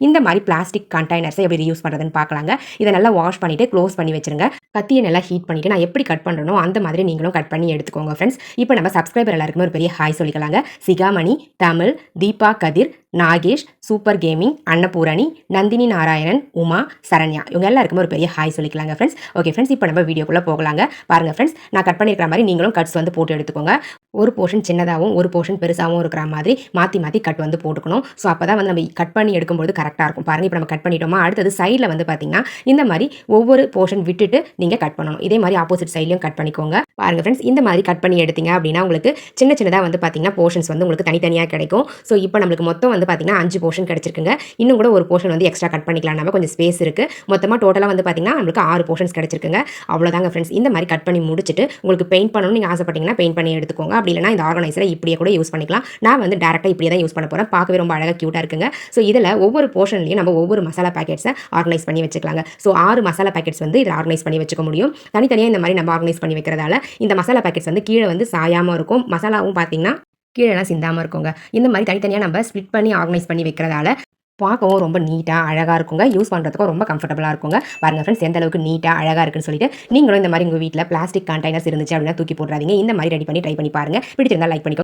இந்த மாதிரி பிளாஸ்டிக் கண்டெய்னர்ஸை எப்படி யூஸ் பண்ணுறதுன்னு பார்க்கலாங்க. இதை நல்லா வாஷ் பண்ணிவிட்டு க்ளோஸ் பண்ணி வச்சுருங்க. கத்தியை நல்லா ஹீட் பண்ணிவிட்டு நான் எப்படி கட் பண்ணுறனோ அந்த மாதிரி நீங்களும் கட் பண்ணி எடுத்துக்கோங்க ஃப்ரெண்ட்ஸ். இப்போ நம்ம சப்ஸ்கிரைபர் எல்லாருக்குமே ஒரு பெரிய ஹாய் சொல்லிக்கலாங்க. சிகாமணி, தமிழ், தீபா கதிர், நாகேஷ், சூப்பர் கேமிங், அன்னபூரணி, நந்தினி நாராயணன், உமா, சரண்யா இவங்க எல்லாருக்குமே ஒரு பெரிய ஹாய் சொல்லிக்கலாங்க ஃப்ரெண்ட்ஸ். ஓகே ஃப்ரெண்ட்ஸ், இப்போ நம்ம வீடியோக்குள்ளே போகலாங்க. பாருங்கள் ஃப்ரெண்ட்ஸ், நான் கட் பண்ணியிருக்கிற மாதிரி நீங்களும் கட்ஸ் வந்து போட்டு எடுத்துக்கோங்க. ஒரு போர்ஷன் சின்னதாகவும் ஒரு போர்ஷன் பெருசாகவும் இருக்கிற மாதிரி மாற்றி மாற்றி கட் வந்து போட்டுக்கணும். ஸோ அப்போ தான் வந்து நம்ம கட் பண்ணி எடுக்கும்போது கரெக்டாக இருக்கும். பாருங்கள், இப்போ நம்ம கட் பண்ணிட்டோமா, அடுத்தது சைடில் வந்து பார்த்தீங்கன்னா இந்த மாதிரி ஒவ்வொரு போர்ஷன் விட்டுட்டு நீங்கள் கட் பண்ணணும். இதே மாதிரி ஆப்போசிட் சைட்லையும் கட் பண்ணிக்கோங்க. பாருங்கள் ஃப்ரெண்ட்ஸ், இந்த மாதிரி கட் பண்ணி எடுத்தீங்க அப்படின்னா உங்களுக்கு சின்ன சின்னதாக வந்து பார்த்தீங்கன்னா போர்ஷன்ஸ் வந்து உங்களுக்கு தனித்தனியாக கிடைக்கும். ஸோ இப்போ நம்மளுக்கு மொத்தம் வந்து பார்த்தீங்கன்னா 5 போர்ஷன் கிடைச்சிருக்குங்க. இன்னும் கூட ஒரு போர்ஷன் வந்து எக்ஸ்ட்ரா கட் பண்ணிக்கலாம், நம்ம கொஞ்சம் ஸ்பேஸ் இருக்குது. மொத்தமாக டோட்டலாக வந்து பார்த்தீங்கன்னா நம்மளுக்கு 6 போர்ஷன்ஸ் கிடைச்சிருக்குங்க. அவ்வளோதாங்க ஃப்ரெண்ட்ஸ். இந்த மாதிரி கட் பண்ணி முடிச்சுட்டு உங்களுக்கு பெயிண்ட் பண்ணணும்னு நீங்கள் ஆசைப்பட்டீங்கன்னா பெயிண்ட் பண்ணி எடுத்துக்கோங்க. அப்படி இல்லைனா இந்த ஆர்கனைசரை இப்படியே கூட யூஸ் பண்ணிக்கலாம். நான் வந்து டேரெக்டாக இப்படியே தான் யூஸ் பண்ண போகிறேன். பார்க்கவே ரொம்ப அழகாக க்யூட்டாக இருக்குங்க. ஸோ இதில் ஒவ்வொரு போர்ஷன்லையும் நம்ம ஒவ்வொரு மசாலா பேக்கெட்ஸை ஆர்கனைஸ் பண்ணி வச்சுக்கலாங்க. ஸோ 6 மசாலா பேக்கெட்ஸ் வந்து இதில் ஆர்கனைஸ் பண்ணி வச்சுக்க முடியும். தனித்தனியாக இந்த மாதிரி நம்ம ஆர்கனைஸ் பண்ணி வைக்கிறதால இந்த மசாலா பேக்கெட்ஸ் வந்து கீழே வந்து சாயாமல் இருக்கும். மசாலாவும் பார்த்தீங்கன்னா கீழெல்லாம் சிந்தாமல் இருக்குங்க. இந்த மாதிரி தனித்தனியாக நம்ம ஸ்ப்ளிட் பண்ணி ஆர்கனைஸ் பண்ணி வைக்கிறதால பார்க்கவும் ரொம்ப நீட்டாக அழகாக இருக்குங்க. யூஸ் பண்ணுறதுக்கும் ரொம்ப கம்ஃபர்டபுளாக இருக்குங்க. பாருங்கள் ஃப்ரெண்ட்ஸ், எந்த அளவுக்கு நீட்டாக அழகாக இருக்குன்னு சொல்லிட்டு நீங்களும் இந்த மாதிரி உங்கள் வீட்டில் பிளாஸ்டிக் கண்டெய்னர்ஸ் இருந்துச்சு அப்படின்னா தூக்கி போடுறாதீங்க. இந்த மாதிரி ரெடி பண்ணி ட்ரை பண்ணி பாருங்கள். பிடிச்சிருந்தா லைக் பண்ணிக்கோ.